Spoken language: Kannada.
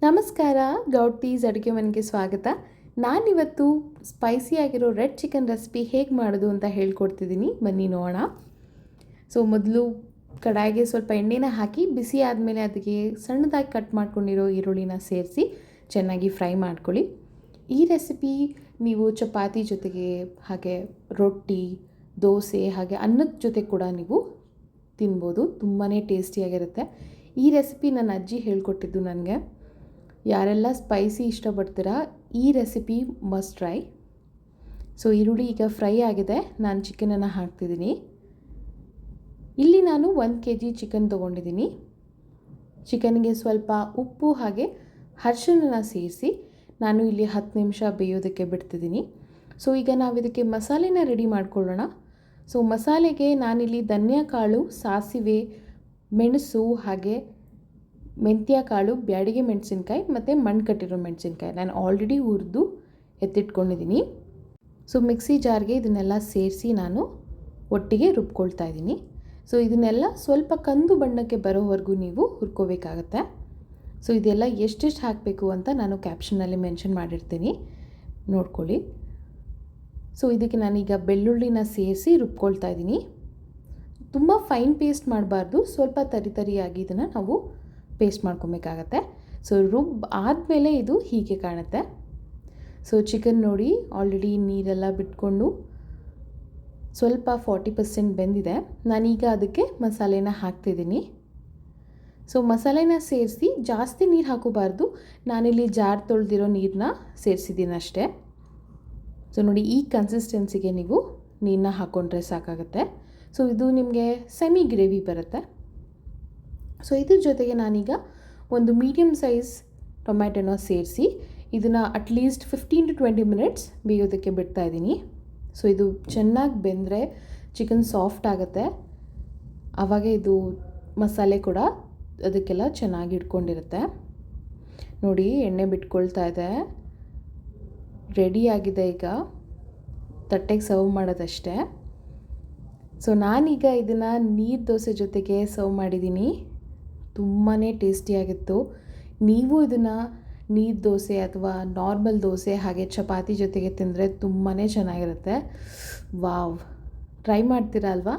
ನಮಸ್ಕಾರ, ಗೌಡ್ತೀಸ್ ಅಡುಗೆ ಮನೆಗೆ ಸ್ವಾಗತ. ನಾನಿವತ್ತು ಸ್ಪೈಸಿಯಾಗಿರೋ ರೆಡ್ ಚಿಕನ್ ರೆಸಿಪಿ ಹೇಗೆ ಮಾಡೋದು ಅಂತ ಹೇಳ್ಕೊಡ್ತಿದ್ದೀನಿ, ಬನ್ನಿ ನೋಡೋಣ. ಮೊದಲು ಕಡಾಯಿಗೆ ಸ್ವಲ್ಪ ಎಣ್ಣೆನ ಹಾಕಿ ಬಿಸಿ ಆದಮೇಲೆ ಅದಕ್ಕೆ ಸಣ್ಣದಾಗಿ ಕಟ್ ಮಾಡ್ಕೊಂಡಿರೋ ಈರುಳ್ಳಿನ ಸೇರಿಸಿ ಚೆನ್ನಾಗಿ ಫ್ರೈ ಮಾಡ್ಕೊಳ್ಳಿ. ಈ ರೆಸಿಪಿ ನೀವು ಚಪಾತಿ ಜೊತೆಗೆ, ಹಾಗೆ ರೊಟ್ಟಿ, ದೋಸೆ, ಹಾಗೆ ಅನ್ನದ ಜೊತೆ ಕೂಡ ನೀವು ತಿನ್ಬೋದು. ತುಂಬಾ ಟೇಸ್ಟಿಯಾಗಿರುತ್ತೆ. ಈ ರೆಸಿಪಿ ನನ್ನ ಅಜ್ಜಿ ಹೇಳ್ಕೊಟ್ಟಿದ್ದು ನನಗೆ. ಯಾರೆಲ್ಲ ಸ್ಪೈಸಿ ಇಷ್ಟಪಡ್ತೀರಾ ಈ ರೆಸಿಪಿ ಮಸ್ಟ್ ಟ್ರೈ. ಈರುಳ್ಳಿ ಈಗ ಫ್ರೈ ಆಗಿದೆ, ನಾನು ಚಿಕನನ್ನು ಹಾಕ್ತಿದ್ದೀನಿ. ಇಲ್ಲಿ ನಾನು 1 kg ಚಿಕನ್ ತೊಗೊಂಡಿದ್ದೀನಿ. ಚಿಕನ್ಗೆ ಸ್ವಲ್ಪ ಉಪ್ಪು ಹಾಗೆ ಅರಿಶಿನ ಸೇರಿಸಿ ನಾನು ಇಲ್ಲಿ 10 ನಿಮಿಷ ಬೇಯೋದಕ್ಕೆ ಬಿಡ್ತಿದ್ದೀನಿ. ಈಗ ನಾವು ಇದಕ್ಕೆ ಮಸಾಲೆನ ರೆಡಿ ಮಾಡ್ಕೊಳ್ಳೋಣ. ಮಸಾಲೆಗೆ ನಾನಿಲ್ಲಿ ಧನಿಯಾ ಕಾಳು, ಸಾಸಿವೆ, ಮೆಣಸು ಹಾಗೆ ಮೆಂತ್ಯ ಕಾಳು, ಬ್ಯಾಡಿಗೆ ಮೆಣಸಿನ್ಕಾಯಿ ಮತ್ತು ಮಣ್ಣು ಕಟ್ಟಿರೋ ಮೆಣಸಿನ್ಕಾಯಿ ನಾನು ಆಲ್ರೆಡಿ ಹುರಿದು ಎತ್ತಿಟ್ಕೊಂಡಿದ್ದೀನಿ. ಮಿಕ್ಸಿ ಜಾರ್ಗೆ ಇದನ್ನೆಲ್ಲ ಸೇರಿಸಿ ನಾನು ಒಟ್ಟಿಗೆ ರುಬ್ಕೊಳ್ತಾ ಇದ್ದೀನಿ. ಇದನ್ನೆಲ್ಲ ಸ್ವಲ್ಪ ಕಂದು ಬಣ್ಣಕ್ಕೆ ಬರೋವರೆಗೂ ನೀವು ಹುರ್ಕೋಬೇಕಾಗತ್ತೆ. ಇದೆಲ್ಲ ಎಷ್ಟೆಷ್ಟು ಹಾಕಬೇಕು ಅಂತ ನಾನು ಕ್ಯಾಪ್ಷನಲ್ಲಿ ಮೆನ್ಷನ್ ಮಾಡಿರ್ತೀನಿ, ನೋಡ್ಕೊಳ್ಳಿ. ಇದಕ್ಕೆ ನಾನೀಗ ಬೆಳ್ಳುಳ್ಳಿನ ಸೇರಿಸಿ ರುಬ್ಕೊಳ್ತಾ ಇದ್ದೀನಿ. ತುಂಬ ಫೈನ್ ಪೇಸ್ಟ್ ಮಾಡಬಾರ್ದು, ಸ್ವಲ್ಪ ತರಿಯಾಗಿ ಇದನ್ನು ನಾವು ಪೇಸ್ಟ್ ಮಾಡ್ಕೊಬೇಕಾಗತ್ತೆ. ಆದಮೇಲೆ ಇದು ಹೀಗೆ ಕಾಣುತ್ತೆ. ಚಿಕನ್ ನೋಡಿ ಆಲ್ರೆಡಿ ನೀರೆಲ್ಲ ಬಿಟ್ಕೊಂಡು ಸ್ವಲ್ಪ 40% ಬೆಂದಿದೆ. ನಾನೀಗ ಅದಕ್ಕೆ ಮಸಾಲೆನ ಹಾಕ್ತಿದ್ದೀನಿ. ಮಸಾಲೆನ ಸೇರಿಸಿ ಜಾಸ್ತಿ ನೀರು ಹಾಕೋಬಾರ್ದು, ನಾನಿಲ್ಲಿ ಜಾರ್ ತೊಳೆದಿರೋ ನೀರನ್ನ ಸೇರಿಸಿದ್ದೀನಿ ಅಷ್ಟೇ. ನೋಡಿ ಈ ಕನ್ಸಿಸ್ಟೆನ್ಸಿಗೆ ನೀವು ನೀರನ್ನ ಹಾಕ್ಕೊಂಡ್ರೆ ಸಾಕಾಗುತ್ತೆ. ಇದು ನಿಮಗೆ ಸೆಮಿ ಗ್ರೇವಿ ಬರುತ್ತೆ. ಇದ್ರ ಜೊತೆಗೆ ನಾನೀಗ ಒಂದು ಮೀಡಿಯಮ್ ಸೈಜ್ ಟೊಮ್ಯಾಟೊನ ಸೇರಿಸಿ ಇದನ್ನು ಅಟ್ಲೀಸ್ಟ್ 15 to 20 ಮಿನಿಟ್ಸ್ ಬೇಯೋದಕ್ಕೆ ಬಿಡ್ತಾ ಇದ್ದೀನಿ. ಇದು ಚೆನ್ನಾಗಿ ಬೆಂದರೆ ಚಿಕನ್ ಸಾಫ್ಟ್ ಆಗುತ್ತೆ. ಆವಾಗ ಇದು ಮಸಾಲೆ ಕೂಡ ಅದಕ್ಕೆಲ್ಲ ಚೆನ್ನಾಗಿ ಇಟ್ಕೊಂಡಿರುತ್ತೆ. ನೋಡಿ ಎಣ್ಣೆ ಬಿಟ್ಕೊಳ್ತಾ ಇದೆ, ರೆಡಿಯಾಗಿದೆ. ಈಗ ತಟ್ಟೆಗೆ ಸರ್ವ್ ಮಾಡೋದಷ್ಟೇ. ನಾನೀಗ ಇದನ್ನು ನೀರು ದೋಸೆ ಜೊತೆಗೆ ಸರ್ವ್ ಮಾಡಿದ್ದೀನಿ. ತುಂಬಾ ಟೇಸ್ಟಿಯಾಗಿತ್ತು. ನೀವು ಇದನ್ನು ನೀರು ದೋಸೆ ಅಥವಾ ನಾರ್ಮಲ್ ದೋಸೆ ಹಾಗೆ ಚಪಾತಿ ಜೊತೆಗೆ ತಿಂದರೆ ತುಂಬಾ ಚೆನ್ನಾಗಿರುತ್ತೆ. ವಾವ್, ಟ್ರೈ ಮಾಡ್ತೀರಾ ಅಲ್ವಾ?